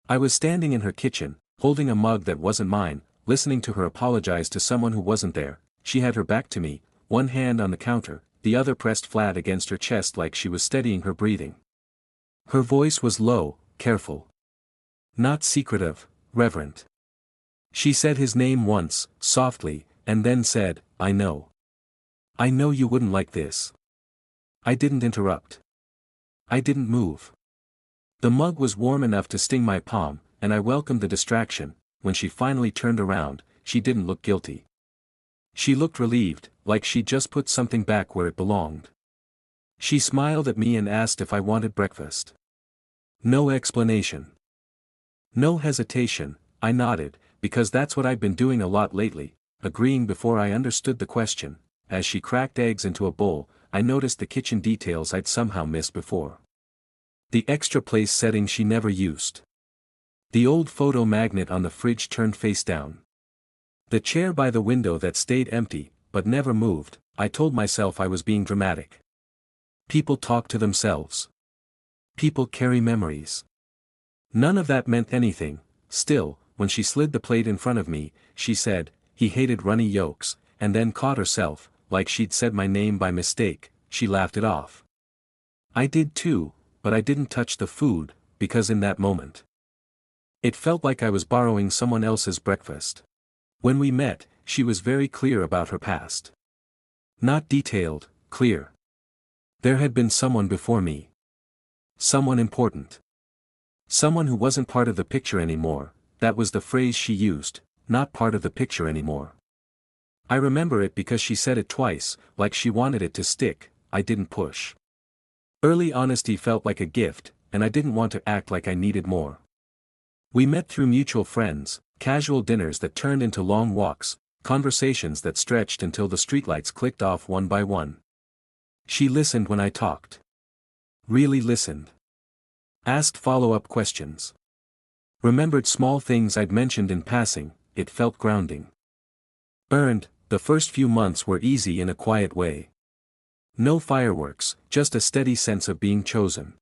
I was standing in her kitchen, holding a mug that wasn't mine, listening to her apologize to someone who wasn't there. She had her back to me, one hand on the counter, the other pressed flat against her chest like she was steadying her breathing. Her voice was low, careful. Not secretive, reverent. She said his name once, softly, and then said, "I know. I know you wouldn't like this." I didn't interrupt. I didn't move. The mug was warm enough to sting my palm, and I welcomed the distraction. When she finally turned around, she didn't look guilty. She looked relieved, like she'd just put something back where it belonged. She smiled at me and asked if I wanted breakfast. No explanation. No hesitation. I nodded, because that's what I'd been doing a lot lately, agreeing before I understood the question. As she cracked eggs into a bowl, I noticed the kitchen details I'd somehow missed before. The extra place setting she never used. The old photo magnet on the fridge turned face down. The chair by the window that stayed empty, but never moved. I told myself I was being dramatic. People talk to themselves. People carry memories. None of that meant anything. Still, when she slid the plate in front of me, she said, "He hated runny yolks," and then caught herself, like she'd said my name by mistake. She laughed it off. I did too, but I didn't touch the food, because in that moment, it felt like I was borrowing someone else's breakfast. When we met, she was very clear about her past. Not detailed, clear. There had been someone before me. Someone important. Someone who wasn't part of the picture anymore. That was the phrase she used, not part of the picture anymore. I remember it because she said it twice, like she wanted it to stick. I didn't push. Early honesty felt like a gift, and I didn't want to act like I needed more. We met through mutual friends, casual dinners that turned into long walks, conversations that stretched until the streetlights clicked off one by one. She listened when I talked. Really listened. Asked follow-up questions. Remembered small things I'd mentioned in passing. It felt grounding. The first few months were easy in a quiet way. No fireworks, just a steady sense of being chosen.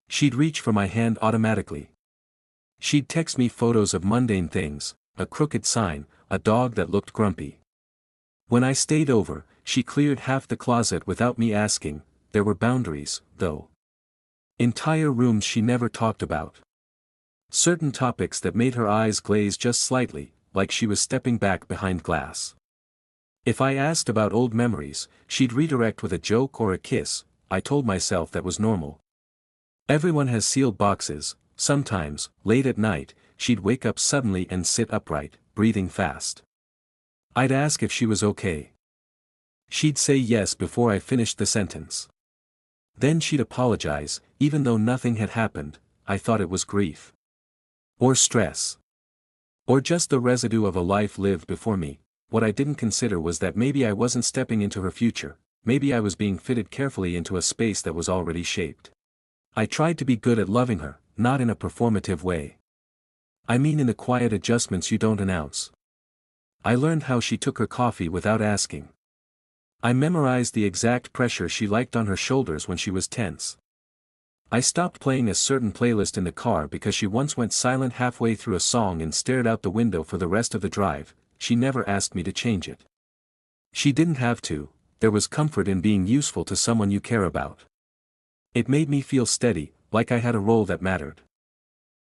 She'd reach for my hand automatically. She'd text me photos of mundane things, a crooked sign, a dog that looked grumpy. When I stayed over, she cleared half the closet without me asking. There were boundaries, though. Entire rooms she never talked about. Certain topics that made her eyes glaze just slightly, like she was stepping back behind glass. If I asked about old memories, she'd redirect with a joke or a kiss. I told myself that was normal. Everyone has sealed boxes. Sometimes, late at night, she'd wake up suddenly and sit upright, breathing fast. I'd ask if she was okay. She'd say yes before I finished the sentence. Then she'd apologize, even though nothing had happened. I thought it was grief. Or stress. Or just the residue of a life lived before me. What I didn't consider was that maybe I wasn't stepping into her future, maybe I was being fitted carefully into a space that was already shaped. I tried to be good at loving her, not in a performative way. I mean in the quiet adjustments you don't announce. I learned how she took her coffee without asking. I memorized the exact pressure she liked on her shoulders when she was tense. I stopped playing a certain playlist in the car because she once went silent halfway through a song and stared out the window for the rest of the drive. She never asked me to change it. She didn't have to. There was comfort in being useful to someone you care about. It made me feel steady, like I had a role that mattered.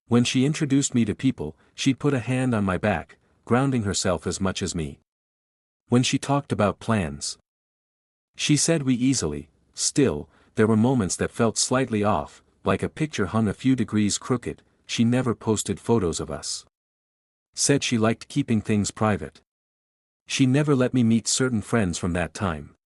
When she introduced me to people, she'd put a hand on my back, grounding herself as much as me. When she talked about plans, she said we easily. Still, there were moments that felt slightly off, like a picture hung a few degrees crooked. She never posted photos of us. Said she liked keeping things private. She never let me meet certain friends from that time.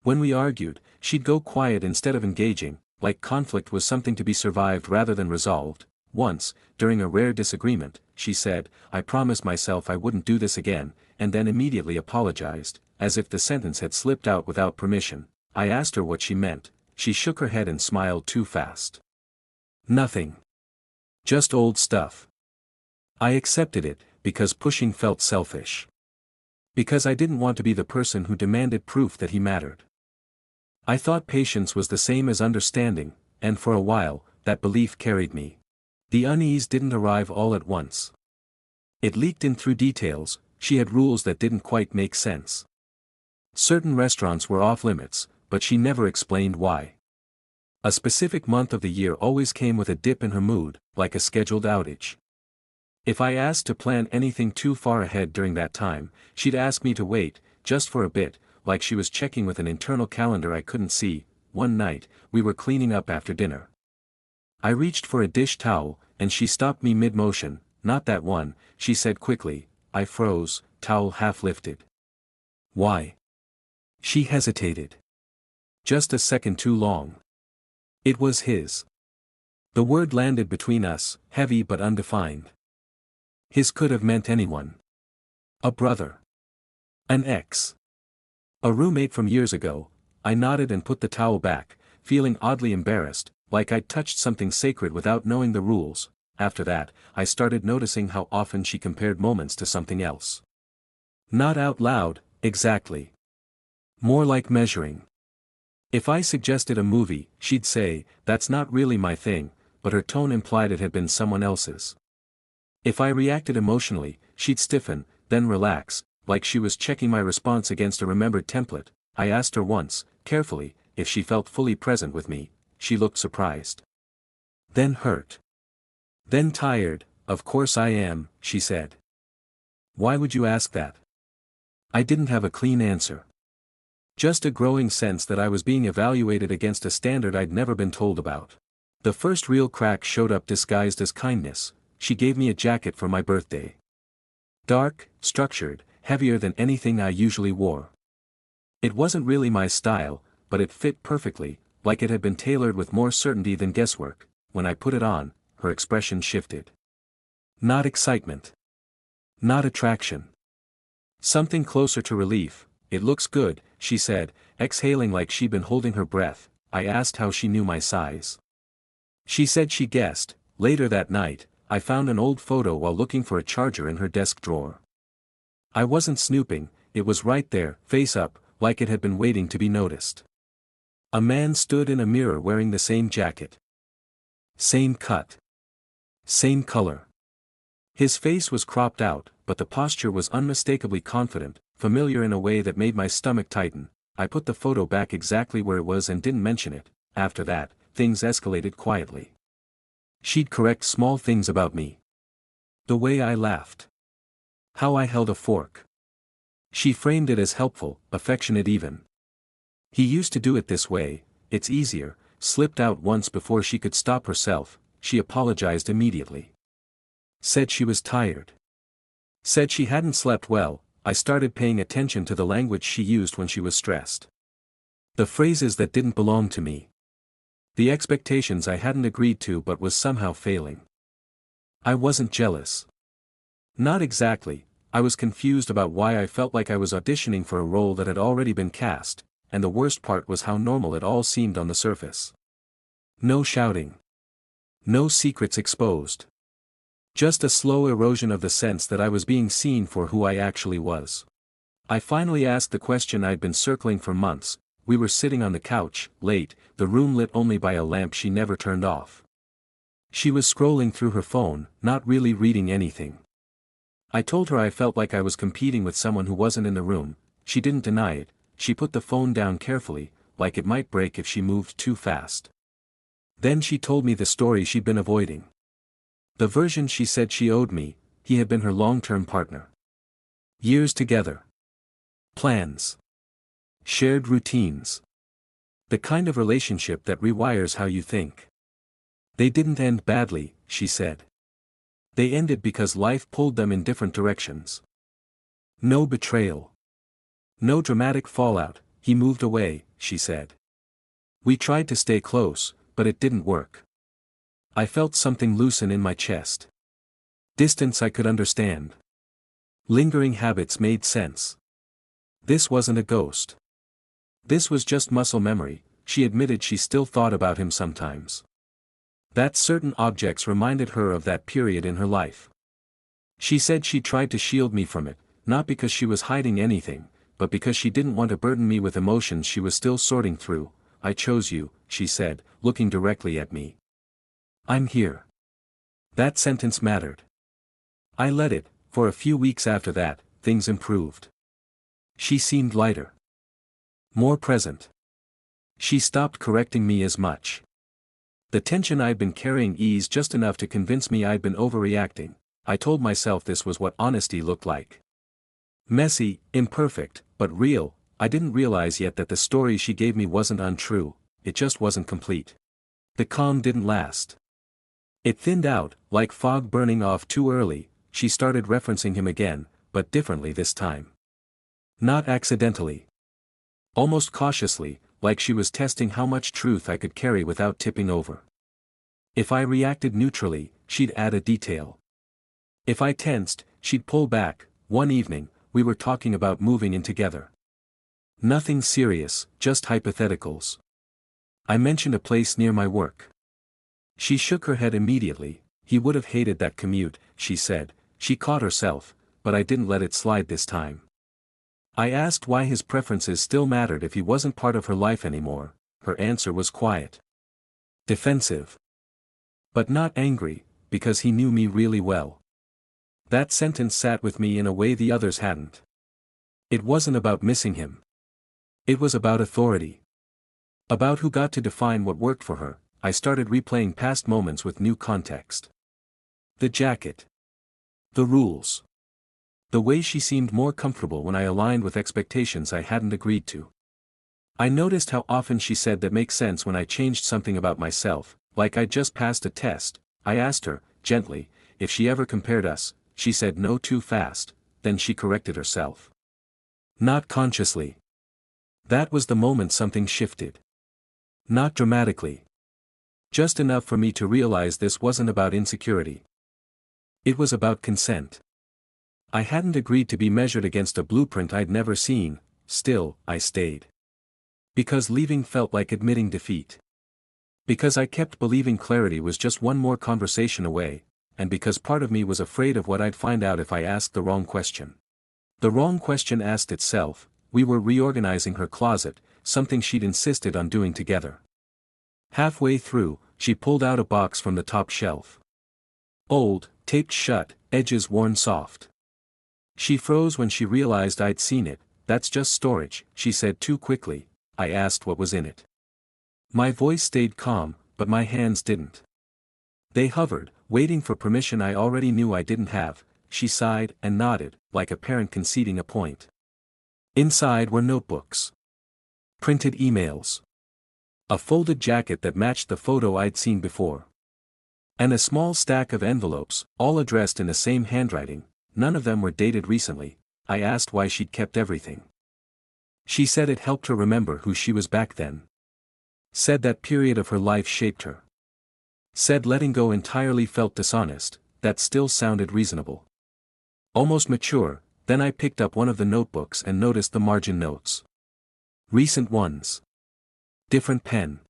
When we argued, she'd go quiet instead of engaging, like conflict was something to be survived rather than resolved. Once, during a rare disagreement, she said, "I promised myself I wouldn't do this again," and then immediately apologized, as if the sentence had slipped out without permission. I asked her what she meant. She shook her head and smiled too fast. "Nothing. Just old stuff." I accepted it, because pushing felt selfish. Because I didn't want to be the person who demanded proof that he mattered. I thought patience was the same as understanding, and for a while, that belief carried me. The unease didn't arrive all at once. It leaked in through details. She had rules that didn't quite make sense. Certain restaurants were off limits, but she never explained why. A specific month of the year always came with a dip in her mood, like a scheduled outage. If I asked to plan anything too far ahead during that time, she'd ask me to wait, just for a bit, like she was checking with an internal calendar I couldn't see. One night, we were cleaning up after dinner. I reached for a dish towel, and she stopped me mid-motion. "Not that one," she said quickly. I froze, towel half lifted. "Why?" She hesitated. Just a second too long. It was his. The word landed between us, heavy but undefined. His could have meant anyone. A brother. An ex. A roommate from years ago. I nodded and put the towel back, feeling oddly embarrassed, like I'd touched something sacred without knowing the rules. After that, I started noticing how often she compared moments to something else. Not out loud, exactly. More like measuring. If I suggested a movie, she'd say, "That's not really my thing," but her tone implied it had been someone else's. If I reacted emotionally, she'd stiffen, then relax, like she was checking my response against a remembered template. I asked her once, carefully, if she felt fully present with me. She looked surprised. Then hurt. Then tired. "Of course I am," she said. "Why would you ask that?" I didn't have a clean answer. Just a growing sense that I was being evaluated against a standard I'd never been told about. The first real crack showed up disguised as kindness. She gave me a jacket for my birthday. Dark, structured, heavier than anything I usually wore. It wasn't really my style, but it fit perfectly, like it had been tailored with more certainty than guesswork. When I put it on, her expression shifted. Not excitement. Not attraction. Something closer to relief. "It looks good," she said, exhaling like she'd been holding her breath. I asked how she knew my size. She said she guessed. Later that night, I found an old photo while looking for a charger in her desk drawer. I wasn't snooping, it was right there, face up, like it had been waiting to be noticed. A man stood in a mirror wearing the same jacket. Same cut. Same color. His face was cropped out, but the posture was unmistakably confident, familiar in a way that made my stomach tighten. I put the photo back exactly where it was and didn't mention it. After that, things escalated quietly. She'd correct small things about me. The way I laughed. How I held a fork. She framed it as helpful, affectionate even. "He used to do it this way, it's easier," slipped out once before she could stop herself. She apologized immediately. Said she was tired. Said she hadn't slept well. I started paying attention to the language she used when she was stressed. The phrases that didn't belong to me. The expectations I hadn't agreed to but was somehow failing. I wasn't jealous. Not exactly. I was confused about why I felt like I was auditioning for a role that had already been cast, and the worst part was how normal it all seemed on the surface. No shouting. No secrets exposed. Just a slow erosion of the sense that I was being seen for who I actually was. I finally asked the question I'd been circling for months. We were sitting on the couch, late, the room lit only by a lamp she never turned off. She was scrolling through her phone, not really reading anything. I told her I felt like I was competing with someone who wasn't in the room. She didn't deny it. She put the phone down carefully, like it might break if she moved too fast. Then she told me the story she'd been avoiding. The version she said she owed me. He had been her long-term partner. Years together. Plans. Shared routines. The kind of relationship that rewires how you think. They didn't end badly, she said. They ended because life pulled them in different directions. No betrayal. No dramatic fallout. He moved away, she said. We tried to stay close, but it didn't work. I felt something loosen in my chest. Distance I could understand. Lingering habits made sense. This wasn't a ghost. This was just muscle memory. She admitted she still thought about him sometimes. That certain objects reminded her of that period in her life. She said she tried to shield me from it, not because she was hiding anything, but because she didn't want to burden me with emotions she was still sorting through. "I chose you," she said, looking directly at me. "I'm here. That sentence mattered. I let it. For a few weeks after that, things improved. She seemed lighter. More present. She stopped correcting me as much. The tension I'd been carrying eased just enough to convince me I'd been overreacting. I told myself this was what honesty looked like. Messy, imperfect, but real. I didn't realize yet that the story she gave me wasn't untrue, it just wasn't complete. The calm didn't last. It thinned out, like fog burning off too early. She started referencing him again, but differently this time. Not accidentally. Almost cautiously, like she was testing how much truth I could carry without tipping over. If I reacted neutrally, she'd add a detail. If I tensed, she'd pull back. One evening, we were talking about moving in together. Nothing serious, just hypotheticals. I mentioned a place near my work. She shook her head immediately. He would have hated that commute, she said. She caught herself, but I didn't let it slide this time. I asked why his preferences still mattered if he wasn't part of her life anymore. Her answer was quiet. Defensive. But not angry, because he knew me really well. That sentence sat with me in a way the others hadn't. It wasn't about missing him. It was about authority. About who got to define what worked for her. I started replaying past moments with new context. The jacket. The rules. The way she seemed more comfortable when I aligned with expectations I hadn't agreed to. I noticed how often she said that makes sense when I changed something about myself, like I'd just passed a test. I asked her, gently, if she ever compared us. She said no too fast, then she corrected herself. Not consciously. That was the moment something shifted. Not dramatically. Just enough for me to realize this wasn't about insecurity. It was about consent. I hadn't agreed to be measured against a blueprint I'd never seen. Still, I stayed. Because leaving felt like admitting defeat. Because I kept believing clarity was just one more conversation away, and because part of me was afraid of what I'd find out if I asked the wrong question. The wrong question asked itself. We were reorganizing her closet, something she'd insisted on doing together. Halfway through, she pulled out a box from the top shelf. Old, taped shut, edges worn soft. She froze when she realized I'd seen it. That's just storage, she said too quickly. I asked what was in it. My voice stayed calm, but my hands didn't. They hovered, waiting for permission I already knew I didn't have. She sighed and nodded, like a parent conceding a point. Inside were notebooks. Printed emails. A folded jacket that matched the photo I'd seen before. And a small stack of envelopes, all addressed in the same handwriting. None of them were dated recently. I asked why she'd kept everything. She said it helped her remember who she was back then. Said that period of her life shaped her. Said letting go entirely felt dishonest. That still sounded reasonable. Almost mature. Then I picked up one of the notebooks and noticed the margin notes. Recent ones. Different pen.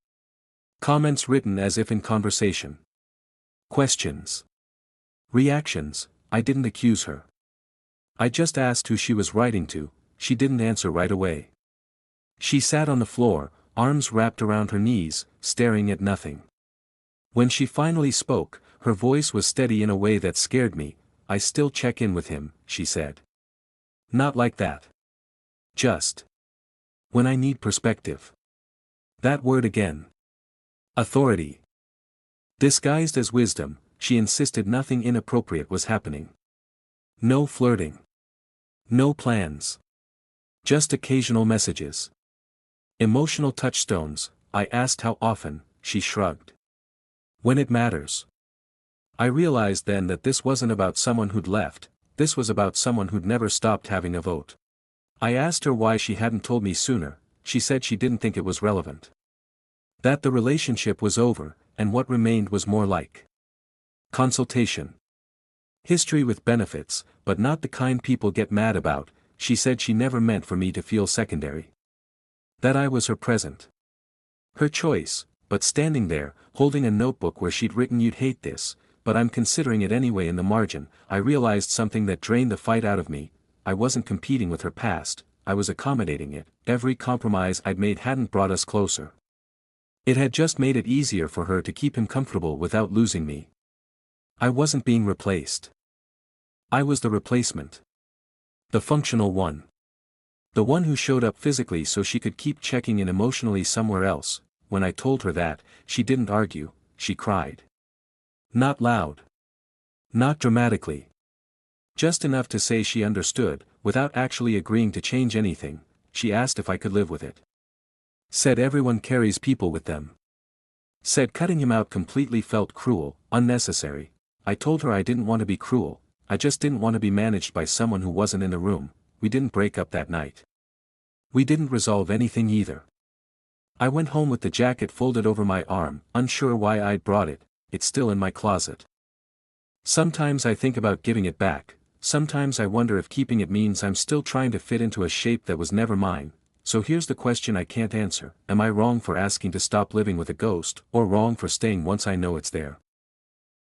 Comments written as if in conversation. Questions. Reactions. I didn't accuse her. I just asked who she was writing to. She didn't answer right away. She sat on the floor, arms wrapped around her knees, staring at nothing. When she finally spoke, her voice was steady in a way that scared me. I still check in with him, she said. Not like that. Just. When I need perspective. That word again. Authority. Disguised as wisdom, she insisted nothing inappropriate was happening. No flirting. No plans. Just occasional messages. Emotional touchstones. I asked how often. She shrugged. When it matters. I realized then that this wasn't about someone who'd left, this was about someone who'd never stopped having a vote. I asked her why she hadn't told me sooner. She said she didn't think it was relevant. That the relationship was over, and what remained was more like consultation. History with benefits, but not the kind people get mad about. She said she never meant for me to feel secondary. That I was her present. Her choice, but standing there, holding a notebook where she'd written "You'd hate this, but I'm considering it anyway" in the margin, I realized something that drained the fight out of me. I wasn't competing with her past, I was accommodating it. Every compromise I'd made hadn't brought us closer. It had just made it easier for her to keep him comfortable without losing me. I wasn't being replaced. I was the replacement. The functional one. The one who showed up physically so she could keep checking in emotionally somewhere else. When I told her that, she didn't argue, she cried. Not loud. Not dramatically. Just enough to say she understood, without actually agreeing to change anything. She asked if I could live with it. Said everyone carries people with them. Said cutting him out completely felt cruel, unnecessary. I told her I didn't want to be cruel, I just didn't want to be managed by someone who wasn't in the room. We didn't break up that night. We didn't resolve anything either. I went home with the jacket folded over my arm, unsure why I'd brought it. It's still in my closet. Sometimes I think about giving it back, sometimes I wonder if keeping it means I'm still trying to fit into a shape that was never mine. So here's the question I can't answer: am I wrong for asking to stop living with a ghost, or wrong for staying once I know it's there?